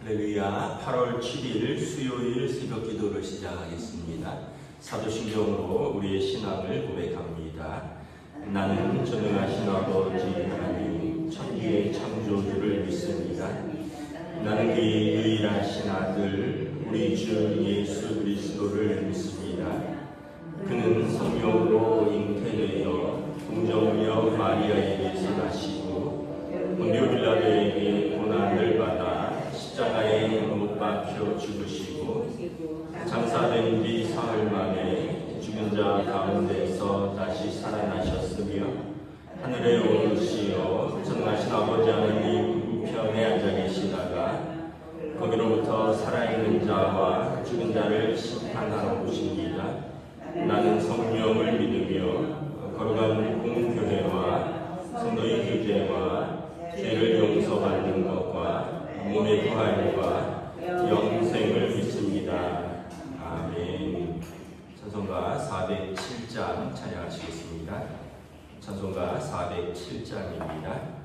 할렐루야. 8월 7일 수요일 새벽 기도를 시작하겠습니다. 사도신경으로 우리의 신앙을 고백합니다. 나는 전능하신 아버지 하나님 천지의 창조주를 믿습니다. 나는 그의 유일하신 아들 우리 주 예수 그리스도를 믿습니다. 그는 성령으로 잉태되어 동정녀 마리아에게서 나시고 본디오 빌라도에게 고난을 받아 십자가에 못 박혀 죽으시고 장사된 뒤 사흘 만에 죽은 자 가운데서 다시 살아나셨으며 하늘에 오르시어 전능하신 아버지 하나님 우편에 앉아 계시다가 거기로부터 살아있는 자와 죽은 자를 심판하러 오십니다. 나는 성령을 믿으며 거룩한 공교회와 성도의 교제와 죄를 용서받는 것과 몸의 부활과 영생을 믿습니다. 아멘. 찬송가 407장 찬양하시겠습니다. 찬송가 407장입니다.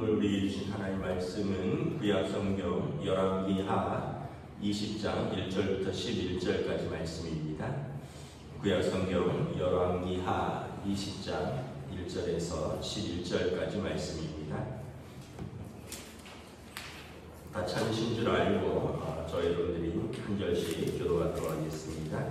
오늘 우리에게 주신 하나님 말씀은 구약 성경 열왕기하 20장 1절부터 11절까지 말씀입니다. 구약 성경 열왕기하 20장 1절에서 11절까지 말씀입니다. 다 찾으신 줄 알고 저 여러분들이 한 절씩 교도하도록 하겠습니다.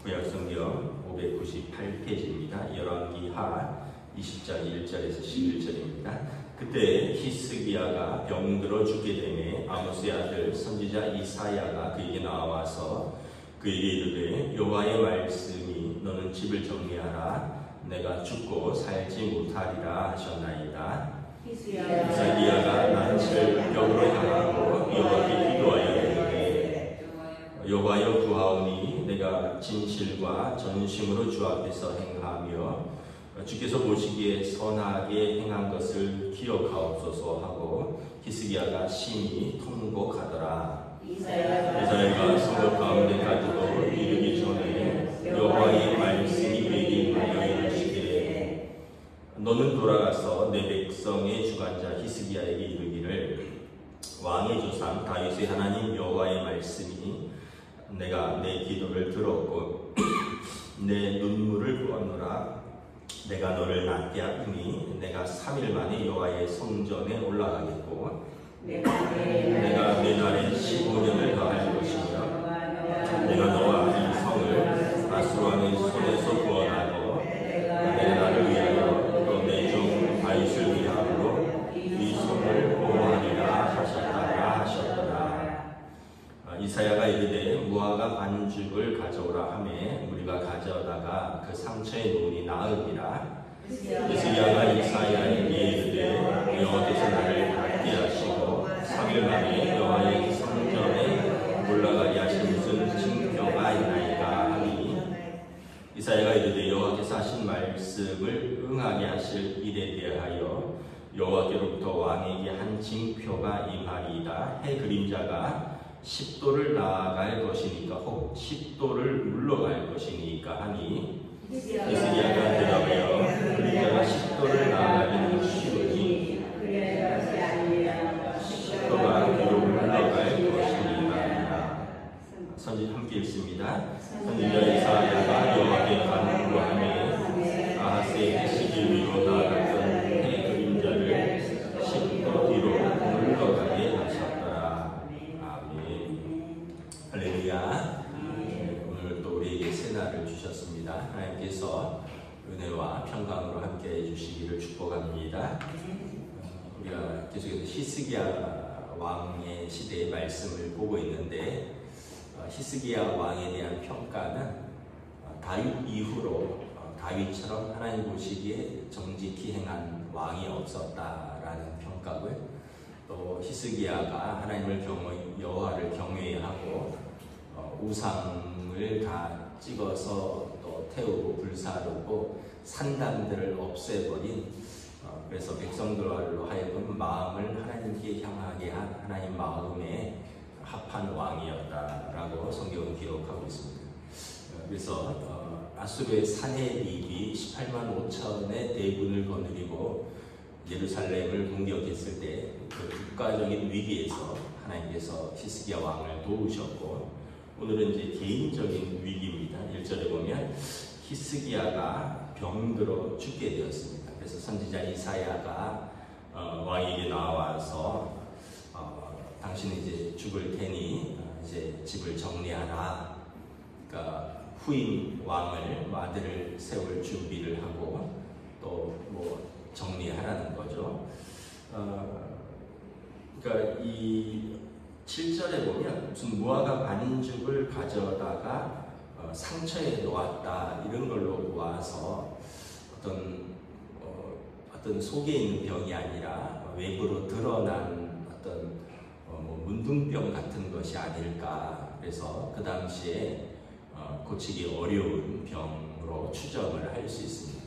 구약 성경 598페이지입니다. 열왕기하 20장 1절에서 11절입니다. 그때 히스기야가 병들어 죽게 되매 아모스의 아들 선지자 이사야가 그에게 나와서 그에게 이르되 여호와의 말씀이 너는 집을 정리하라 내가 죽고 살지 못하리라 하셨나이다. 히스기야가 낯을 벽으로 향하고 여호와께 기도하여 이르되 여호와여 구하오니 내가 진실과 전심으로 주 앞에서 행하며 주께서 보시기에 선하게 행한 것을 기억하옵소서 하고 히스기야가 심히 통곡하더라. 이사야가 성읍 가운데까지도 이르기 전에 여호와의 말씀이 그에게 임하여 이르시기를 너는 돌아가서 내 백성의 주관자 히스기야에게 이르기를 왕의 조상 다윗의 하나님 여호와의 말씀이 내가 내 기도를 들었고 내 눈물을 보았노라. 내가 너를 낫게 하리니 내가 3일 만에 여호와의 성전에 올라가겠고 내가 내 날에 15년을 더할 것이며 내가 너와 이 성을 아수르 왕의 손에서 구원하고 내가 나를 위하여 또 내 종 다윗을 위하여 이 성을 보호하리라 하셨더라. 이사야가 이르되 무화과 반죽을 가져오라 하매 우리가 가져다가 그 상처의 눈이 나으리라. 히스기야가 이사야에게 이르되 여호와께서 나를 낫게 하시고 3일 만에 여호와의 성전에 올라가게 하신 무슨 징표가 있나이까 하니 이사야가 이르되 여호와께서 하신 말씀을 응하게 하실 일에 대하여 여호와께로부터 왕에게 한 징표가 임하리이다. 해 그림자가 10도를 나아갈 것이니까 혹 10도를 물러갈 것이니까 하니 히스기야가 대답하여 그림자가 10도를 나아가기는 쉬우니 10도가 뒤로 물러갈 것이니까. 선지 함께 읽습니다. 선지자 이사야가 여호와께 간구하며 아하스의 시기 위로 나아갔던 해 그림자를 10도 뒤로 물러가게 하셨더라. 아멘. 할렐루야. 오늘 또 우리에게 새날을 주셨습니다. 하나님께서 은혜와 평강으로 함께 해주시기를 축복합니다. 우리가 계속해서 히스기야 왕의 시대의 말씀을 보고 있는데 히스기야 왕에 대한 평가는 다윗 이후로 다윗처럼 하나님 보시기에 정직히 행한 왕이 없었다라는 평가고요. 또 히스기야가 하나님을 여호와를 경외하고 우상을 다 찍어서 또 태우고 불사르고 산당들을 없애버린 그래서 백성들로 하여금 마음을 하나님께 향하게 한 하나님 마음에 합한 왕이었다라고 성경은 기록하고 있습니다. 그래서 아수르의 사내립이 18만 5천의 대군을 거느리고 예루살렘을 공격했을 때 그 국가적인 위기에서 하나님께서 히스기야 왕을 도우셨고 오늘은 이제 개인적인 위기입니다. 1절에 보면 히스기야가 병들어 죽게 되었습니다. 그래서 선지자 이사야가 왕에게 나와서 당신은 이제 죽을 테니 이제 집을 정리하라. 그러니까 후임 왕을 아들을 세울 준비를 하고 또 뭐 정리하라는 거죠. 그러니까 이 7절에 보면 무슨 무화과 반죽을 가져다가 상처에 놓았다 이런 걸로 보아서 어떤 속에 있는 병이 아니라 외부로 드러난 어떤 문둥병 같은 것이 아닐까. 그래서 그 당시에 고치기 어려운 병으로 추정을 할 수 있습니다.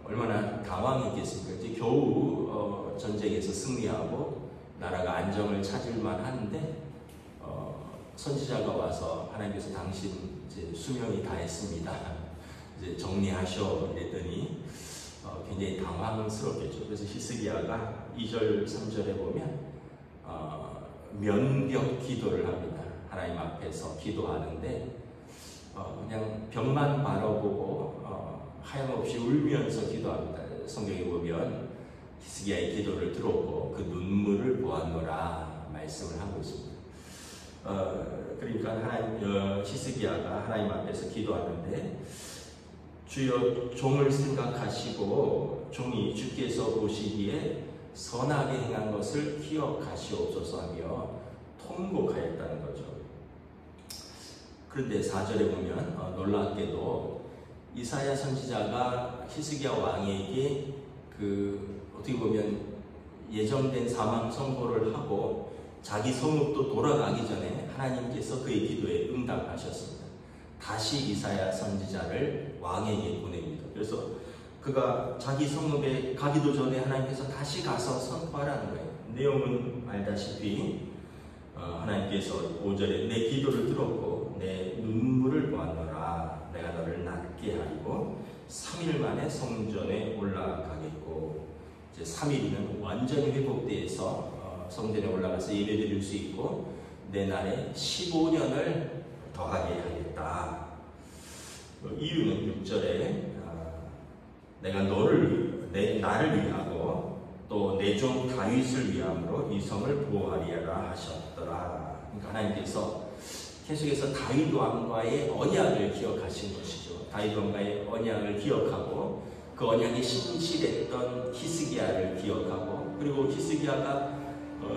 얼마나 당황했겠습니까? 이제 겨우 전쟁에서 승리하고 나라가 안정을 찾을 만한데 선지자가 와서 하나님께서 당신 이제 수명이 다 했습니다. 이제 정리하셔 이랬더니 굉장히 당황스럽겠죠. 그래서 히스기야가 2절, 3절에 보면 면벽 기도를 합니다. 하나님 앞에서 기도하는데 그냥 벽만 바라보고 하염없이 울면서 기도합니다. 성경에 보면 히스기야의 기도를 들었고 그 눈물을 보았노라 말씀을 하고 있습니다. 그러니까 히스기야가 하나님 앞에서 기도하는데 주여 종을 생각하시고 종이 주께서 보시기에 선하게 행한 것을 기억하시옵소서 하며 통곡하였다는 거죠. 그런데 4절에 보면 놀랍게도 이사야 선지자가 히스기야 왕에게 어떻게 보면 예정된 사망 선고를 하고 자기 성읍도 돌아가기 전에 하나님께서 그의 기도에 응답하셨습니다. 다시 이사야 선지자를 왕에게 보냅니다. 그래서 그가 자기 성읍에 가기도 전에 하나님께서 다시 가서 선포하라는 거예요. 내용은 알다시피 하나님께서 5절에 내 기도를 들었고 내 눈물을 보았노라. 내가 너를 낫게 하리고 3일 만에 성전에 올라가겠고, 이제 3일이면 완전히 회복되어서 성전에 올라가서 예배드릴 수 있고 내 날에 15년을 더하게 하겠다. 이유는 6절에 내가 나를 위하고 또 내 종 다윗을 위함으로 이 성을 보호하리라 하셨더라. 그러니까 하나님께서 계속해서 다윗 왕과의 언약을 기억하신 것이죠. 다윗 왕과의 언약을 기억하고 그 언약이 신실했던 히스기야를 기억하고, 그리고 히스기야가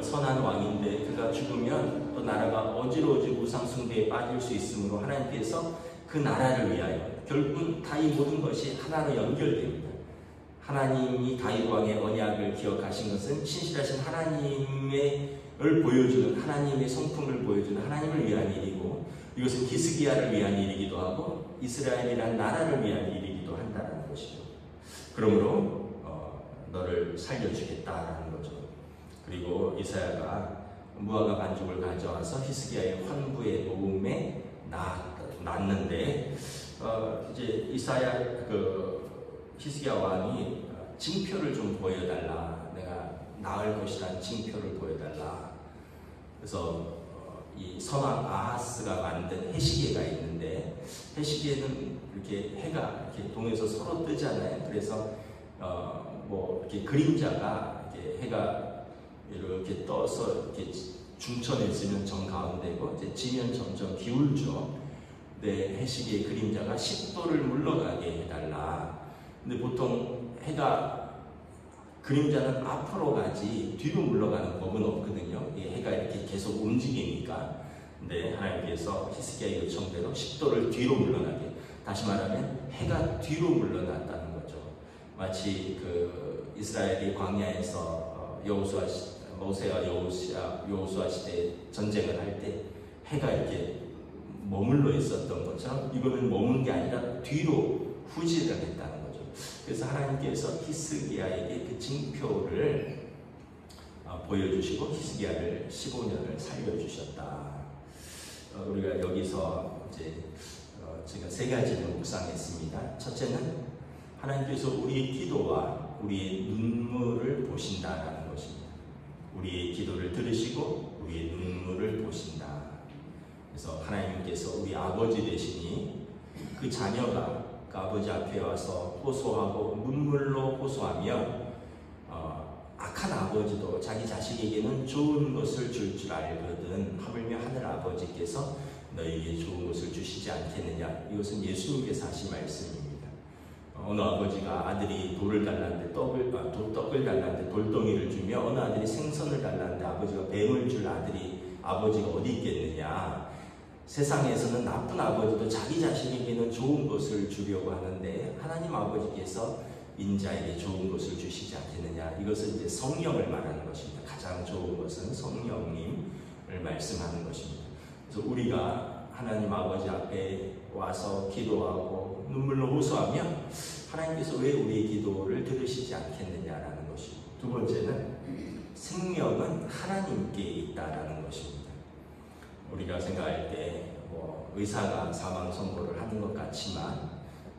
선한 왕인데 그가 죽으면 또 나라가 어지러워지고 우상숭배에 빠질 수 있으므로 하나님께서 그 나라를 위하여 결국은 다 이 모든 것이 하나로 연결됩니다. 하나님이 다윗 왕의 언약을 기억하신 것은 신실하신 하나님을 보여주는, 하나님의 성품을 보여주는 하나님을 위한 일이고, 이것은 히스기야를 위한 일이기도 하고 이스라엘이라는 나라를 위한 일이기도 한다는 것이죠. 그러므로 너를 살려주겠다라는 거죠. 그리고 이사야가 무화과 반죽을 가져와서 히스기야의 환부의 놓음에 놨는데 이제 히스기야 왕이 징표를 좀 보여달라, 내가 나을 것이라는 징표를 보여달라. 그래서 이 선왕 아하스가 만든 해시계가 있는데, 해시계는 이렇게 해가 이렇게 동에서 서로 뜨잖아요. 그래서 이렇게 그림자가 이렇게 해가 이렇게 떠서 이렇게 중천에 있으면 정 가운데고 이제 지면 점점 기울죠. 내 해시계의 그림자가 10도를 물러가게 해달라. 근데 보통 그림자는 앞으로 가지 뒤로 물러가는 법은 없거든요. 해가 이렇게 계속 움직이니까. 근데 하나님께서 히스기야 요청대로 10도를 뒤로 물러나게, 다시 말하면 해가 뒤로 물러났다는 거죠. 마치 이스라엘이 광야에서 모세와 여호수아 시대에 전쟁을 할 때 해가 이렇게 머물러 있었던 것처럼 이거는 머문 게 아니라 뒤로 후지를 했다는 거죠. 그래서 하나님께서 히스기야에게 그 징표를 보여주시고 히스기야를 15년을 살려주셨다. 우리가 여기서 이제 제가 세 가지를 묵상했습니다. 첫째는 하나님께서 우리의 기도와 우리의 눈물을 보신다라는 것입니다. 우리의 기도를 들으시고 우리의 눈물을 보신다. 그래서 하나님께서 우리 아버지 되시니 그 자녀가 그 아버지 앞에 와서 호소하고 눈물로 호소하며 악한 아버지도 자기 자식에게는 좋은 것을 줄 알거든 하물며 하늘 아버지께서 너에게 좋은 것을 주시지 않겠느냐. 이것은 예수님께서 하신 말씀입니다. 어느 아버지가 아들이 돌을 달라는데 떡을 달라는데 돌덩이를 주며, 어느 아들이 생선을 달라는데 아버지가 뱀을 줄 아버지가 어디 있겠느냐. 세상에서는 나쁜 아버지도 자기 자식에게는 좋은 것을 주려고 하는데 하나님 아버지께서 인자에게 좋은 것을 주시지 않겠느냐. 이것은 이제 성령을 말하는 것입니다. 가장 좋은 것은 성령님을 말씀하는 것입니다. 그래서 우리가 하나님 아버지 앞에 와서 기도하고 눈물로 호소하며 하나님께서 왜 우리의 기도를 들으시지 않겠느냐라는 것입니다. 두 번째는 생명은 하나님께 있다라는 것입니다. 우리가 생각할 때 의사가 사망 선고를 하는 것 같지만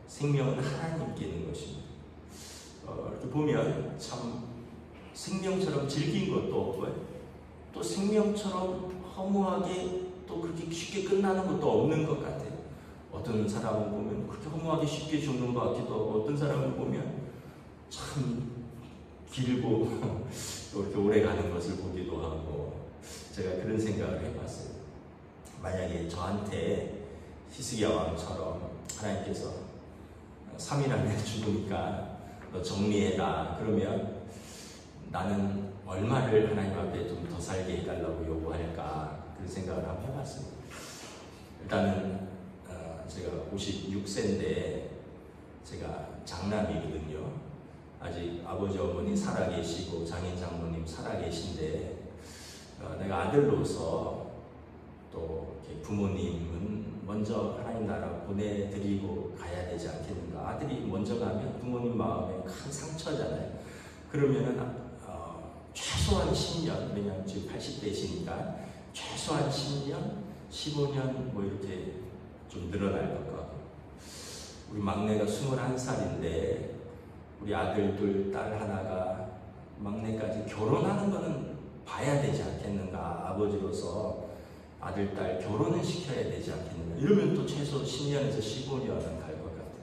생명은 하나님께 있는 것입니다. 이렇게 보면 참 생명처럼 질긴 것도 없고요. 또 생명처럼 허무하게 또 그렇게 쉽게 끝나는 것도 없는 것 같아요. 어떤 사람을 보면 그렇게 허무하게 쉽게 죽는 것 같기도 하고, 어떤 사람을 보면 참 길고 또 이렇게 오래 가는 것을 보기도 하고, 제가 그런 생각을 해봤어요. 만약에 저한테 히스기야 왕처럼 하나님께서 3일 안에 죽으니까 너 정리해라 그러면 나는 얼마를 하나님 앞에 좀 더 살게 해달라고 요구할까, 그런 생각을 한번 해봤습니다. 일단은 제가 56세인데 제가 장남이거든요. 아직 아버지 어머니 살아계시고 장인 장모님 살아계신데 내가 아들로서 또 부모님은 먼저 하나님 나라 보내드리고 가야 되지 않겠는가. 아들이 먼저 가면 부모님 마음에 큰 상처잖아요. 그러면은 최소한 10년, 왜냐하면 지금 80대시니까 최소한 10년, 15년 뭐 이렇게 좀 늘어날 것 같고, 우리 막내가 21살인데 우리 아들 둘, 딸 하나가 막내까지 결혼하는 거는 봐야 되지 않겠는가. 아버지로서 아들, 딸 결혼을 시켜야 되지 않겠는가. 이러면 또 최소 10년에서 15년은 갈 것 같아요.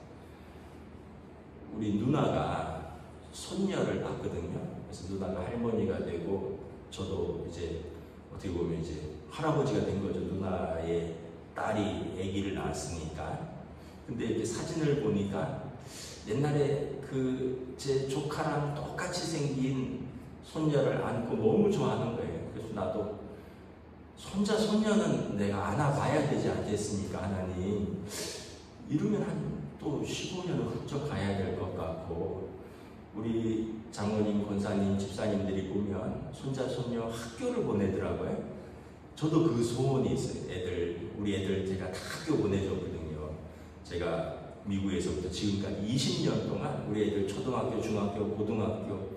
우리 누나가 손녀를 낳거든요. 그래서 누나가 할머니가 되고 저도 이제 어떻게 보면 이제 할아버지가 된 거죠. 누나의 딸이 아기를 낳았으니까. 근데 이렇게 사진을 보니까 옛날에 제 조카랑 똑같이 생긴 손녀를 안고 너무 좋아하는 거예요. 그래서 나도 손자, 손녀는 내가 안아봐야 되지 않겠습니까, 하나님. 이러면 한 또 15년은 훌쩍 가야 될 것 같고, 우리 장모님, 권사님, 집사님들이 보면 손자, 손녀 학교를 보내더라고요. 저도 그 소원이 있어요. 우리 애들 제가 다 학교 보내줬거든요. 제가 미국에서부터 지금까지 20년 동안 우리 애들 초등학교, 중학교, 고등학교,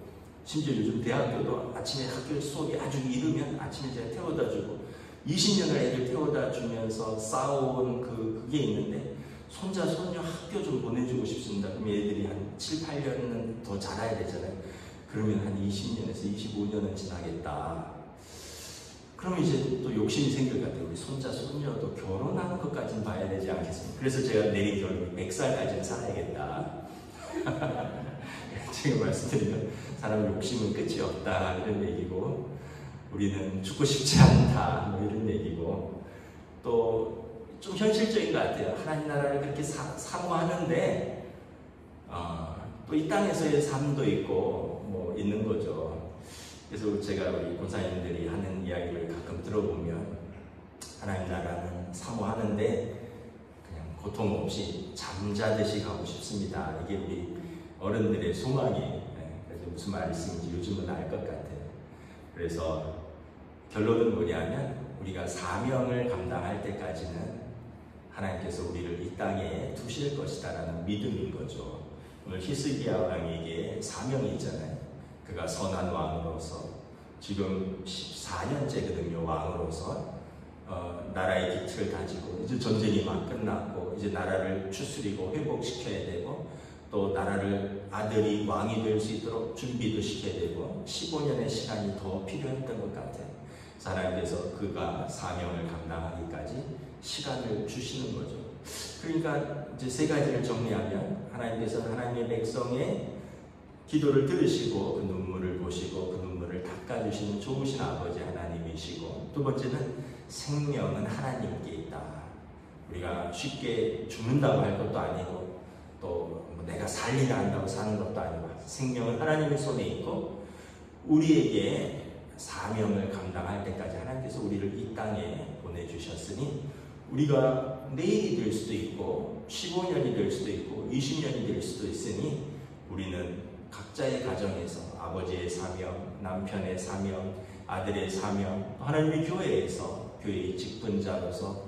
심지어 요즘 대학교도 아침에 학교 수업이 아주 이르면 아침에 제가 태워다 주고, 20년을 애들 태워다 주면서 쌓아온 그게 있는데, 손자, 손녀 학교 좀 보내주고 싶습니다. 그럼 애들이 한 7, 8년은 더 자라야 되잖아요. 그러면 한 20년에서 25년은 지나겠다. 그럼 이제 또 욕심이 생길 것 같아요. 우리 손자, 손녀도 결혼하는 것까지는 봐야 되지 않겠습니까? 그래서 제가 내린 결론이 100살까지는 살아야겠다. 지금 말씀드리면 사람 욕심은 끝이 없다, 이런 얘기고, 우리는 죽고 싶지 않다, 뭐 이런 얘기고, 또 좀 현실적인 것 같아요. 하나님 나라를 그렇게 사모하는데 또 이 땅에서의 삶도 있고 뭐 있는 거죠. 그래서 제가 우리 권사님들이 하는 이야기를 가끔 들어보면, 하나님 나라는 사모하는데 그냥 고통 없이 잠자듯이 가고 싶습니다. 이게 우리 어른들의 소망이에요. 그래서 무슨 말씀인지 요즘은 알 것 같아요. 그래서 결론은 뭐냐면, 우리가 사명을 감당할 때까지는 하나님께서 우리를 이 땅에 두실 것이다라는 믿음인 거죠. 오늘 히스기야 왕에게 사명이 있잖아요. 그가 선한 왕으로서 지금 14년째거든요. 왕으로서 나라의 기틀을 다지고, 이제 전쟁이 막 끝났고 이제 나라를 추스리고 회복시켜야 되고, 또 나라를 아들이 왕이 될 수 있도록 준비도 시켜야 되고, 15년의 시간이 더 필요했던 것 같아요. 하나님께서 그가 사명을 감당하기까지 시간을 주시는 거죠. 그러니까 이제 세 가지를 정리하면, 하나님께서는 하나님의 백성의 기도를 들으시고 그 눈물을 보시고 그 눈물을 닦아주시는 좋으신 아버지 하나님이시고, 두 번째는 생명은 하나님께 있다. 우리가 쉽게 죽는다고 할 것도 아니고, 또 내가 살리려 한다고 사는 것도 아니고, 생명은 하나님의 손에 있고, 우리에게 사명을 감당할 때까지 하나님께서 우리를 이 땅에 보내주셨으니, 우리가 내일이 될 수도 있고 15년이 될 수도 있고 20년이 될 수도 있으니, 우리는 각자의 가정에서 아버지의 사명, 남편의 사명, 아들의 사명, 하나님의 교회에서 교회의 직분자로서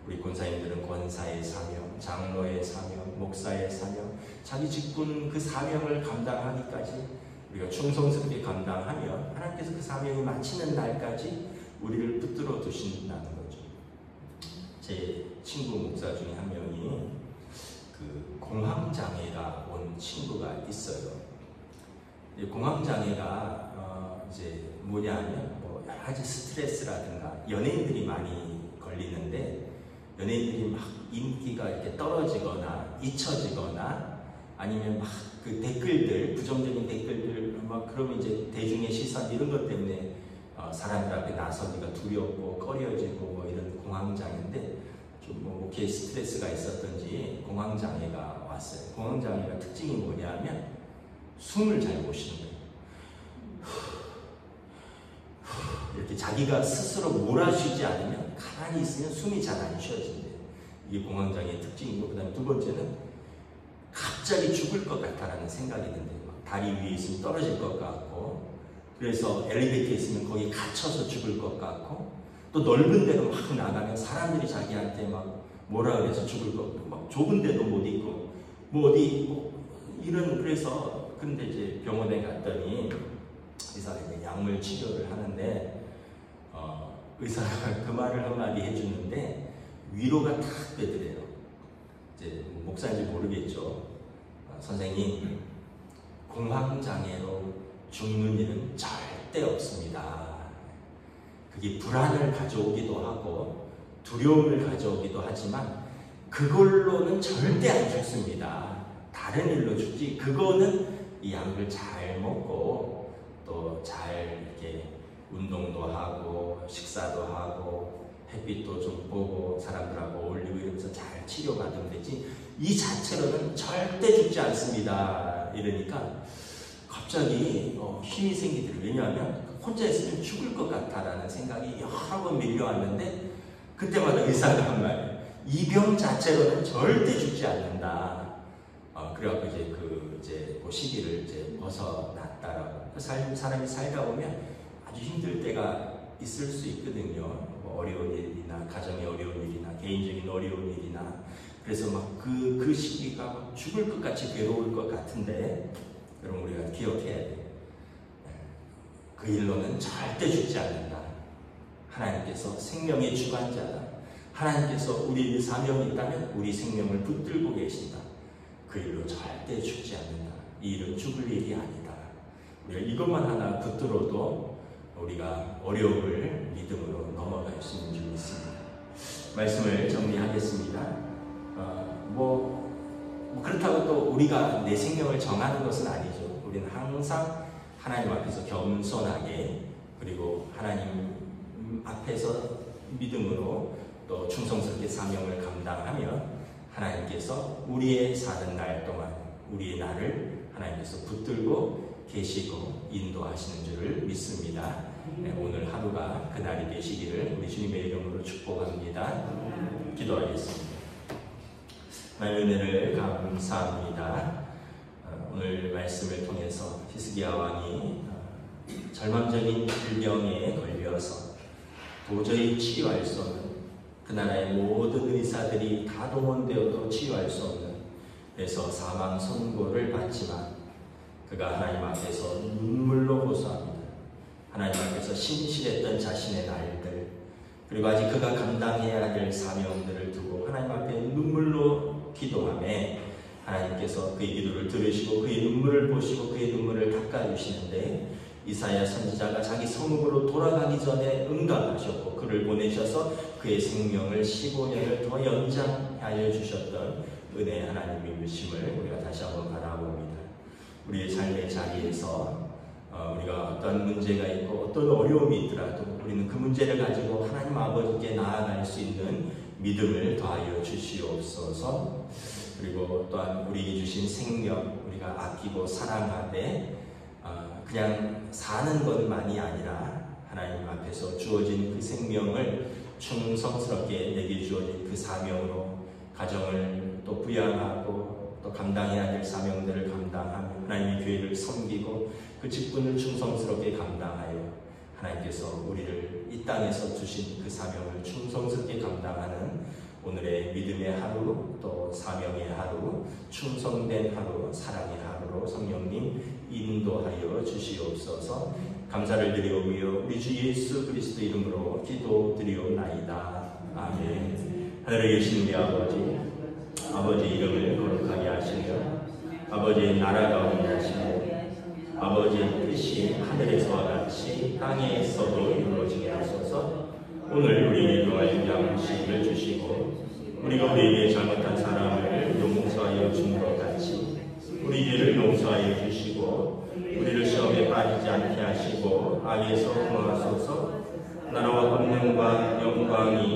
우리 권사님들은 권사의 사명, 장로의 사명, 목사의 사명, 자기 직분 그 사명을 감당하기까지 우리가 충성스럽게 감당하면 하나님께서 그 사명이 마치는 날까지 우리를 붙들어 두신다는 거죠. 제 친구 목사 중에 한 명이 그 공황장애가 온 친구가 있어요. 공황장애가 이제 뭐냐면 뭐 여러 가지 스트레스라든가 연예인들이 많이 걸리는데 연예인들이 막 인기가 이렇게 떨어지거나 잊혀지거나 아니면 막 그 댓글들 부정적인 댓글들 막 그러면 이제 대중의 시선 이런 것 때문에 사람들 앞에 나서기가 두렵고 꺼려지고 뭐 이런 공황장애인데 좀 뭐 목회에 스트레스가 있었던지 공황장애가 왔어요. 공황장애가 특징이 뭐냐면 숨을 잘 못 쉬는 거예요. 이렇게 자기가 스스로 몰아쉬지 않으면 가만히 있으면 숨이 잘 안 쉬어진대요. 이게 공황장애의 특징이고, 그 다음에 두 번째는 갑자기 죽을 것 같다라는 생각이 든대요. 막 다리 위에 있으면 떨어질 것 같고, 그래서 엘리베이터에 있으면 거기 갇혀서 죽을 것 같고, 또 넓은 데로 막 나가면 사람들이 자기한테 막 뭐라 그래서 죽을 것 같고, 막 좁은 데도 못 있고, 뭐 어디 뭐 이런. 그래서 근데 이제 병원에 갔더니 의사가 약물 치료를 하는데 의사가 그 말을 한마디 해주는데 위로가 탁 되더래요. 이제 목사인지 모르겠죠. 선생님, 공황장애로 죽는 일은 절대 없습니다. 그게 불안을 가져오기도 하고 두려움을 가져오기도 하지만 그걸로는 절대 안 죽습니다. 다른 일로 죽지. 그거는 이 약을 잘 먹고 또 잘 이렇게 운동도 하고 식사도 하고 햇빛도 좀 보고 사람들하고 어울리고 이러면서 잘 치료받으면 되지 이 자체로는 절대 죽지 않습니다. 이러니까 갑자기 힘이 생기더라고요. 왜냐하면 혼자 있으면 죽을 것 같다라는 생각이 여러 번 밀려왔는데 그때마다 의사가 한 말이에요. 이 병 자체로는 절대 죽지 않는다. 그래갖고 이제 그 시기를 이제 벗어났다라고. 사람이 살다 보면 아주 힘들 때가 있을 수 있거든요. 뭐 어려운 일이나 가정의 어려운 일이나 개인적인 어려운 일이나. 그래서 막 그 시기가 막 죽을 것 같이 괴로울 것 같은데, 여러분 우리가 기억해야 돼요. 그 일로는 절대 죽지 않는다. 하나님께서 생명의 주관자다. 하나님께서 우리의 사명이 있다면 우리 생명을 붙들고 계신다. 그 일로 절대 죽지 않는다. 이 일은 죽을 일이 아니다. 우리가 이것만 하나 붙들어도 우리가 어려움을 믿음으로 넘어갈 수 있는 줄 믿습니다. 말씀을 정리하겠습니다. 그렇다고 또 우리가 내 생명을 정하는 것은 아니죠. 우리는 항상 하나님 앞에서 겸손하게, 그리고 하나님 앞에서 믿음으로 또 충성스럽게 사명을 감당하며 하나님께서 우리의 사는 날 동안 우리의 날을 하나님께서 붙들고 계시고 인도하시는 줄을 믿습니다. 오늘 하루가 그 날이 되시기를 우리 주님의 이름으로 축복합니다. 기도하겠습니다. 하나님의 은혜를 감사합니다. 오늘 말씀을 통해서 히스기야 왕이 절망적인 질병에 걸려서 도저히 치유할 수 없는, 그 나라의 모든 의사들이 다 동원되어도 치유할 수 없는, 그래서 사망 선고를 받지만 그가 하나님 앞에서 눈물로 호소합니다. 하나님 앞에서 신실했던 자신의 날들, 그리고 아직 그가 감당해야 될 사명들을 두고 하나님 앞에 눈물로 기도하며 하나님께서 그의 기도를 들으시고 그의 눈물을 보시고 그의 눈물을 닦아주시는데, 이사야 선지자가 자기 성읍으로 돌아가기 전에 응답하셨고 그를 보내셔서 그의 생명을 15년을 더 연장하여 주셨던 은혜의 하나님이심을 우리가 다시 한번 바라봅니다. 우리의 삶의 자리에서 우리가 어떤 문제가 있고 어떤 어려움이 있더라도 우리는 그 문제를 가지고 하나님 아버지께 나아갈 수 있는 믿음을 더하여 주시옵소서. 그리고 또한 우리에게 주신 생명 우리가 아끼고 사랑하되 그냥 사는 것만이 아니라 하나님 앞에서 주어진 그 생명을 충성스럽게 내게 주어진 그 사명으로 가정을 또 부양하고 또 감당해야 될 사명들을 감당하며 하나님의 교회를 섬기고 그 직분을 충성스럽게 감당하여 하나님께서 우리를 이 땅에서 주신 그 사명을 충성스럽게 감당하는 오늘의 믿음의 하루, 또 사명의 하루, 충성된 하루, 사랑의 하루로 성령님 인도하여 주시옵소서. 감사를 드리오며 우리 주 예수 그리스도 이름으로 기도드리옵나이다. 아멘. 하늘에 계신 우리 아버지 이름을 거룩하게 하시며 아버지의 나라가 오게 하시며 아버지의 뜻이 하늘에서와 같이 땅에서도 이루어지게 하소서. 오늘 우리에게 용할 양식을 주시고 우리가 우리에게 잘못한 사람을 용서하여 준 것 같이 우리 죄를 용서하여 주시고 우리를 시험에 빠지지 않게 하시고 악에서 구하소서. 나라와 권능과 영광이